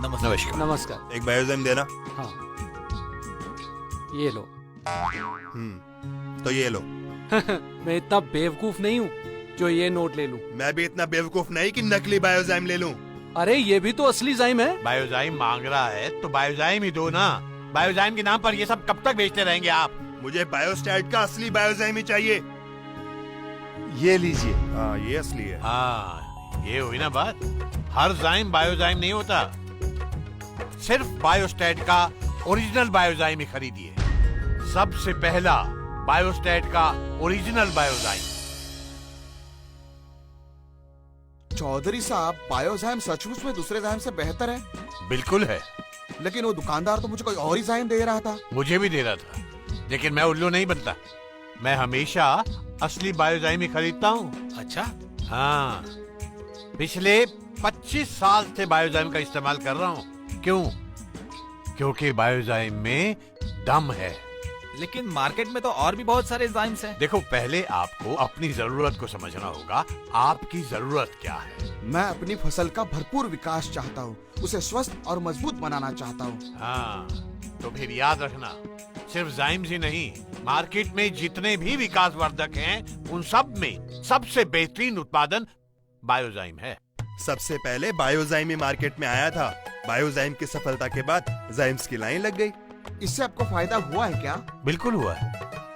नमस्कार। नमस्कार। एक बायोजाइम देना। हाँ, ये लो। तो ये लो। मैं इतना बेवकूफ नहीं हूँ जो ये नोट ले लूं। मैं भी इतना बेवकूफ नहीं कि नकली बायोजाइम ले लूं। अरे ये भी तो असली जाइम है। बायोजाइम मांग रहा है तो बायोजाइम ही दो ना। बायोजाइम के नाम पर ये सब कब तक बेचते रहेंगे आप? मुझे बायोस्टैट का असली बायोजाइम ही चाहिए। ये लीजिए। हाँ, ये असली है। हाँ, ये हुई ना बात। हर जाइम बायोजाइम नहीं होता। सिर्फ बायोस्टैट का ओरिजिनल बायोजाइम ही खरीदिए। सबसे पहला बायोस्टैट का ओरिजिनल बायोजाइम। चौधरी साहब, बायोजाइम सचमुच में दूसरे जाइम से बेहतर है? बिल्कुल है। लेकिन वो दुकानदार तो मुझे कोई और ही जाइम दे रहा था। मुझे भी दे रहा था, लेकिन मैं उल्लू नहीं बनता। मैं हमेशा असली बायोजाइम ही खरीदता हूँ। अच्छा, हाँ, पिछले 25 साल से बायोजाइम का इस्तेमाल कर रहा हूँ। क्यों? क्योंकि बायोजाइम में दम है। लेकिन मार्केट में तो और भी बहुत सारे जाइम्स हैं। देखो, पहले आपको अपनी जरूरत को समझना होगा। आपकी जरूरत क्या है? मैं अपनी फसल का भरपूर विकास चाहता हूँ, उसे स्वस्थ और मजबूत बनाना चाहता हूँ। हाँ, तो फिर याद रखना, सिर्फ जाइम्स ही नहीं, मार्केट में जितने भी विकासवर्धक हैं, उन सब में सबसे बेहतरीन उत्पादन बायोजाइम है। सबसे पहले बायोजाइम ही मार्केट में आया था। बायोजाइम की सफलता के बाद जाइम्स की लाइन लग गई। इससे आपको फायदा हुआ है क्या? बिल्कुल हुआ है।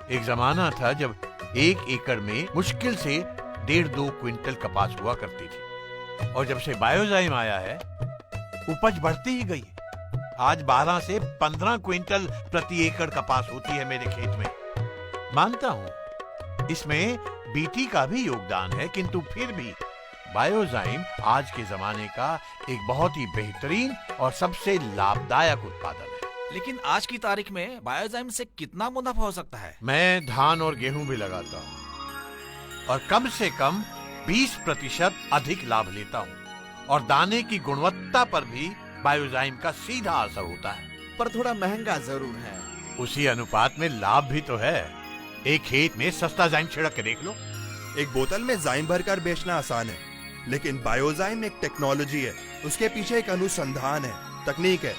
एक जमाना था जब 1 एकड़ में मुश्किल से 1.5-2 क्विंटल कपास हुआ करती थी, और जब से बायोजाइम आया है, उपज बढ़ती ही गई। आज 12 से 15 क्विंटल प्रति एकड़ कपास होती है मेरे खेत में। मानता हूं इसमें बीटी का भी योगदान है, किंतु फिर भी बायोजाइम आज के जमाने का एक बहुत ही बेहतरीन और सबसे लाभदायक उत्पादन है। लेकिन आज की तारीख में बायोजाइम से कितना मुनाफा हो सकता है? मैं धान और गेहूं भी लगाता हूं और कम से कम 20% अधिक लाभ लेता हूं, और दाने की गुणवत्ता पर भी बायोजाइम का सीधा असर होता है। पर थोड़ा महंगा जरूर है। उसी अनुपात में लाभ भी तो है। एक खेत में सस्ता जाइम छिड़क के देख लो। एक बोतल में जाइम भरकर बेचना आसान है, लेकिन बायोजाइम एक टेक्नोलॉजी है। उसके पीछे एक अनुसंधान है, तकनीक है।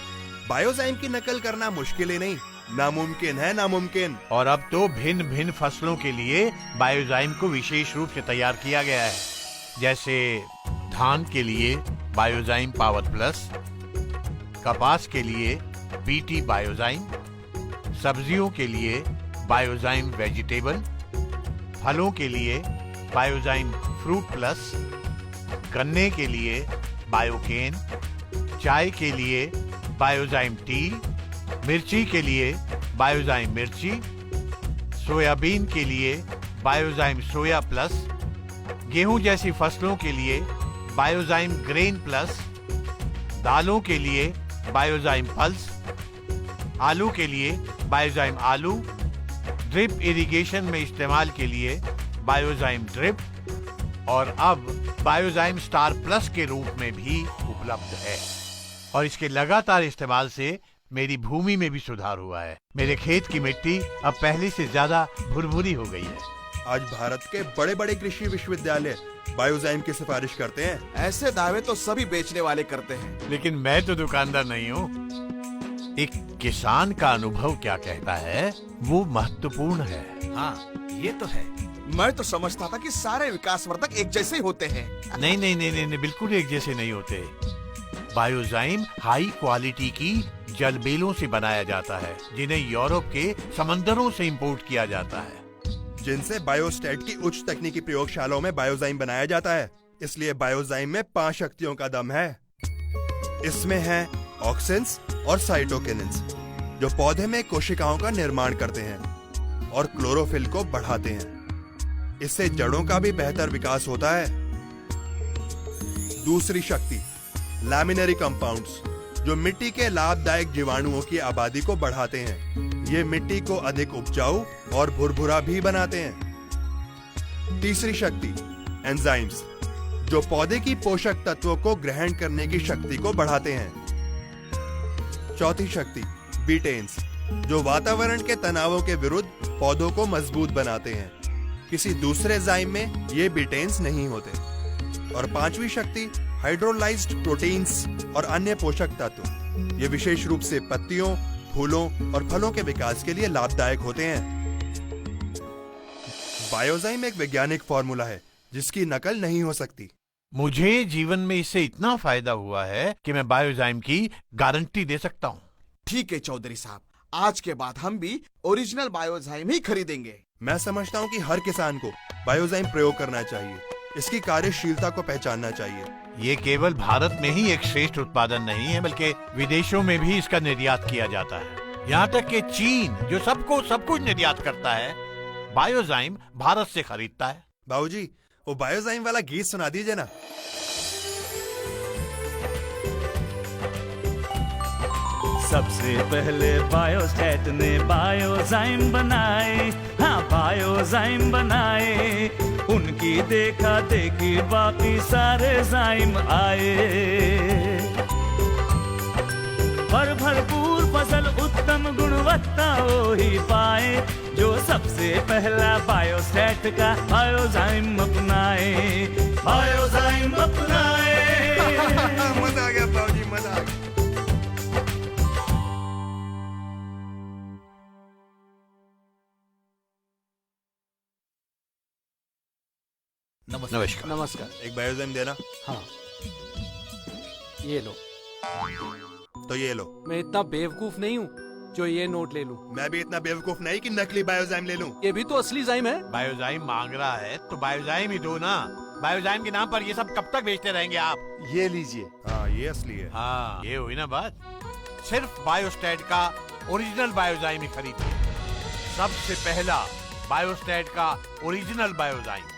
बायोजाइम की नकल करना मुश्किल ही नहीं, नामुमकिन है, नामुमकिन। और अब तो भिन्न भिन्न फसलों के लिए बायोजाइम को विशेष रूप से तैयार किया गया है। जैसे धान के लिए बायोजाइम पावर प्लस, कपास के लिए बीटी बायोजाइम, सब्जियों के लिए बायोजाइम वेजिटेबल, फलों के लिए बायोजाइम फ्रूट प्लस, गन्ने के लिए बायोकेन, चाय के लिए बायोजाइम टी, मिर्ची के लिए बायोजाइम मिर्ची, सोयाबीन के लिए बायोजाइम सोया प्लस, गेहूं जैसी फसलों के लिए बायोजाइम ग्रेन प्लस, दालों के लिए बायोजाइम पल्स, आलू के लिए बायोजाइम आलू, ड्रिप इरिगेशन में इस्तेमाल के लिए बायोजाइम ड्रिप, और अब बायोजाइम स्टार प्लस के रूप में भी उपलब्ध है। और इसके लगातार इस्तेमाल से मेरी भूमि में भी सुधार हुआ है। मेरे खेत की मिट्टी अब पहले से ज्यादा भुरभुरी हो गई है। आज भारत के बड़े बड़े कृषि विश्वविद्यालय बायोजाइम की सिफारिश करते हैं। ऐसे दावे तो सभी बेचने वाले करते हैं। लेकिन मैं तो दुकानदार नहीं हूँ। एक किसान का अनुभव क्या कहता है, वो महत्वपूर्ण है। हाँ, ये तो है। मैं तो समझता था कि सारे विकासवर्धक एक जैसे ही होते हैं। नहीं नहीं नहीं नहीं, बिल्कुल एक जैसे नहीं होते। बायोजाइम हाई क्वालिटी की जलबेलों से बनाया जाता है, जिन्हें यूरोप के समंदरों से इंपोर्ट किया जाता है, जिनसे बायोस्टैट की उच्च तकनीकी प्रयोगशालाओं में बायोजाइम बनाया जाता है। इसलिए बायोजाइम में 5 शक्तियों का दम है। इसमें है ऑक्सिन्स और साइटोकिनिन्स, जो पौधे में कोशिकाओं का निर्माण करते हैं और क्लोरोफिल को बढ़ाते हैं। इससे जड़ों का भी बेहतर विकास होता है। दूसरी शक्ति लैमिनरी कंपाउंड्स, जो मिट्टी के लाभदायक जीवाणुओं की आबादी को बढ़ाते हैं। ये मिट्टी को अधिक उपजाऊ और भुरभुरा भी बनाते हैं। तीसरी शक्ति एंजाइम्स, जो पौधे की पोषक तत्वों को ग्रहण करने की शक्ति को बढ़ाते हैं। चौथी शक्ति बीटेन्स, जो वातावरण के तनावों के विरुद्ध पौधों को मजबूत बनाते हैं। किसी दूसरे जाइम में ये बीटेन्स नहीं होते। और पांचवी शक्ति हाइड्रोलाइज्ड प्रोटीन्स और अन्य पोषक तत्व ये विशेष रूप से पत्तियों, फूलों और फलों के विकास के लिए लाभदायक होते हैं। बायोजाइम एक वैज्ञानिक फॉर्मूला है जिसकी नकल नहीं हो सकती। मुझे जीवन में इससे इतना फायदा हुआ है कि मैं बायोजाइम की गारंटी दे सकता हूँ। ठीक है चौधरी साहब, आज के बाद हम भी ओरिजिनल बायोजाइम ही खरीदेंगे। मैं समझता हूँ कि हर किसान को बायोजाइम प्रयोग करना चाहिए। इसकी कार्यशीलता को पहचानना चाहिए। ये केवल भारत में ही एक श्रेष्ठ उत्पादन नहीं है, बल्कि विदेशों में भी इसका निर्यात किया जाता है। यहाँ तक कि चीन, जो सब कुछ निर्यात करता है, बायोजाइम भारत से खरीदता है। बाबूजी, वो बायोजाइम वाला गीत सुना दीजिए ना। सबसे पहले बायोस्टैट ने बायोजाइम बनाए, हाँ बायोजाइम बनाए। उनकी देखा देखी बाकी सारे जाइम आए। पर भरपूर फसल उत्तम गुणवत्ता वो ही पाए जो सबसे पहला बायोस्टैट का बायोजाइम अपनाए। बायोजाइम अपनाए। मजा आ गया बाबूजी, मजा आ गया। नमस्कार। नमस्कार। एक बायोजाइम देना। हाँ, ये लो। तो ये लो। मैं इतना बेवकूफ नहीं हूँ जो ये नोट ले लूं। मैं भी इतना बेवकूफ नहीं कि नकली बायोजाइम ले लूं। ये भी तो असली जाइम है। बायोजाइम मांग रहा है तो बायोजाइम ही दो ना। बायोजाइम के नाम पर ये सब कब तक बेचते रहेंगे आप? ये लीजिए। हाँ, ये असली है। हाँ, ये हुई ना बात। सिर्फ बायोस्टैट का ओरिजिनल बायोजाइम ही खरीदिए। सबसे पहला बायोस्टैट का ओरिजिनल बायोजाइम।